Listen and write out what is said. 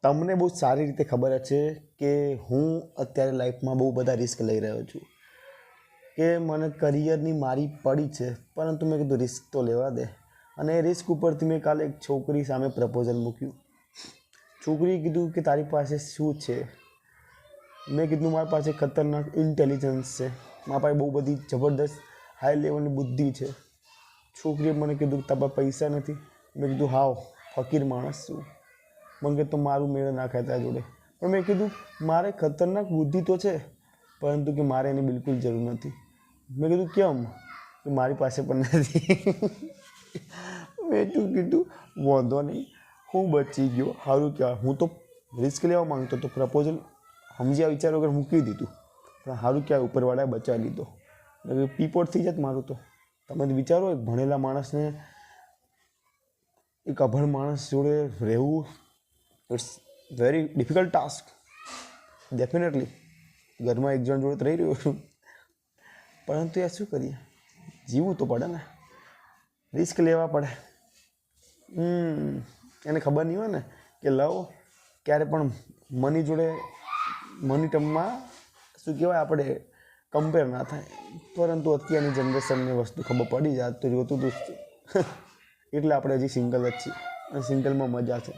તમને બહુ સારી રીતે ખબર છે કે હું અત્યારે લાઈફમાં બહુ બધા રિસ્ક લઈ રહ્યો છું, કે મને કરિયરની મારી પડી છે, પરંતુ મેં કીધું રિસ્ક તો લેવા દે. અને એ રિસ્ક ઉપરથી મેં કાલે એક છોકરી સામે પ્રપોઝલ મૂક્યું. છોકરીએ કીધું કે તારી પાસે શું છે? મેં કીધું મારી પાસે ખતરનાક ઇન્ટેલિજન્સ છે, મારા પાસે બહુ બધી જબરદસ્ત હાઈ લેવલની બુદ્ધિ છે. છોકરીએ મને કીધું તારા પાસે પૈસા નથી. મેં કીધું હાવ ફકીર માણસ છું, મને કે તો મારું મેળ ના ખાય તારા જોડે. પણ મેં કીધું મારે ખતરનાક બુદ્ધિ તો છે, પરંતુ કે મારે એની બિલકુલ જરૂર નથી. મેં કીધું કેમ? કે મારી પાસે પણ નથી. મેં કીધું વાંધો નહીં, હું બચી ગયો. સારું કહેવાય. હું તો રિસ્ક લેવા માંગતો તો પ્રપોઝલ સમજ્યા વિચાર વગર મૂકી દીધું, પણ સારું કહેવાય ઉપરવાળાએ બચાવી લીધો. પીપોટ થઈ જાત મારું તો. તમે વિચારો એક ભણેલા માણસને એક અભણ માણસ જોડે રહેવું, it's very difficult task. Definitely ઘરમાં એક જણ જોડે રહી રહ્યો છું, પરંતુ યાર શું કરીએ, જીવવું તો પડે ને, રિસ્ક લેવા પડે. એને ખબર નહીં હોય ને કે લવ ક્યારે પણ મની જોડે મની ટર્મમાં શું કહેવાય આપણે કમ્પેર ના થાય. પરંતુ અત્યારની જનરેશનને વસ્તુ ખબર પડી જાય તો જોતું એટલે આપણે હજી સિંગલ જ છીએ અને સિંગલમાં મજા છે.